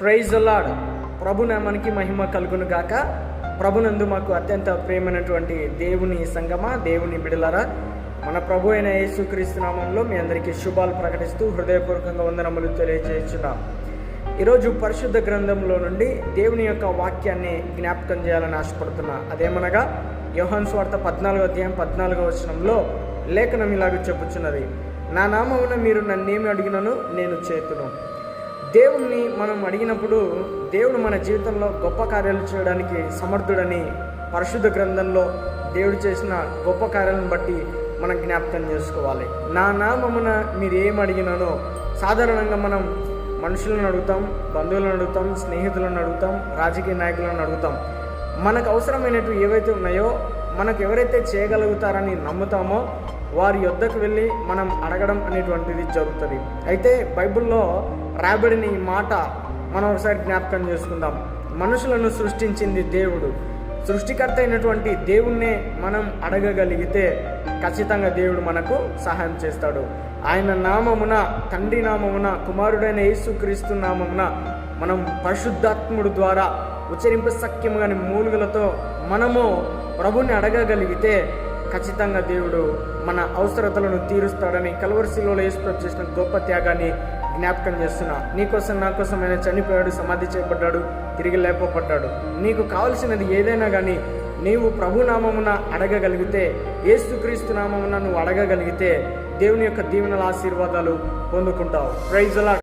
Praise the lord. ప్రభు నామానికి మహిమ కలుగును గాక. ప్రభునందు మాకు అత్యంత ప్రియమైనటువంటి దేవుని సంగమా, దేవుని బిడలారా, మన ప్రభు అయిన యేసుక్రీస్తు నామంలో మీ అందరికీ శుభాలు ప్రకటిస్తూ హృదయపూర్వకంగా వందనములు తెలియజేస్తున్నాం. ఈరోజు పరిశుద్ధ గ్రంథంలో నుండి దేవుని యొక్క వాక్యాన్ని జ్ఞాపకం చేయాలని ఆశపడుతున్నా. అదేమనగా యోహాను సువార్త 14 లేఖనం ఇలాగ చెప్పుచున్నది, నా నామమున మీరు నన్నేమి అడిగినను నేను చేతును. దేవుణ్ణి మనం అడిగినప్పుడు దేవుడు మన జీవితంలో గొప్ప కార్యాలు చేయడానికి సమర్థుడని పరిశుద్ధ గ్రంథంలో దేవుడు చేసిన గొప్ప కార్యాలను బట్టి మనం జ్ఞాపకం చేసుకోవాలి. నా నామమున మీరు ఏం అడిగినానో, సాధారణంగా మనం మనుషులను అడుగుతాం, బంధువులను అడుగుతాం, స్నేహితులను అడుగుతాం, రాజకీయ నాయకులను అడుగుతాం. మనకు అవసరమైనవి ఏవైతే ఉన్నాయో, మనకు ఎవరైతే చేయగలుగుతారని నమ్ముతామో వారి యొద్దకు వెళ్ళి మనం అడగడం అనేటువంటిది జరుగుతుంది. అయితే బైబిల్లో రాయబడిన ఈ మాట మనం ఒకసారి జ్ఞాపకం చేసుకుందాం. మనుషులను సృష్టించింది దేవుడు. సృష్టికర్త అయినటువంటి దేవుణ్ణే మనం అడగగలిగితే ఖచ్చితంగా దేవుడు మనకు సహాయం చేస్తాడు. ఆయన నామమున, తండ్రి నామమున, కుమారుడైన యేసుక్రీస్తు నామమున మనం పరిశుద్ధాత్ముడు ద్వారా ఉచ్చరింప సఖ్యముగాని మూలుగులతో మనము ప్రభుని అడగగలిగితే ఖచ్చితంగా దేవుడు మన అవసరతలను తీరుస్తాడని కల్వరి శిలువలో యేసు ప్రభు చేసిన గొప్ప త్యాగాన్ని జ్ఞాపకం చేస్తున్నా. నీకోసం నా కోసం ఆయన చనిపోయాడు, సమాధి చేయబడ్డాడు, తిరిగి లేపబడ్డాడు. నీకు కావలసినది ఏదైనా కానీ నీవు ప్రభు నామమున అడగగలిగితే, యేసుక్రీస్తు నామమున నువ్వు అడగగలిగితే దేవుని యొక్క దీవెనల ఆశీర్వాదాలు పొందుకుంటావు. Praise the lord.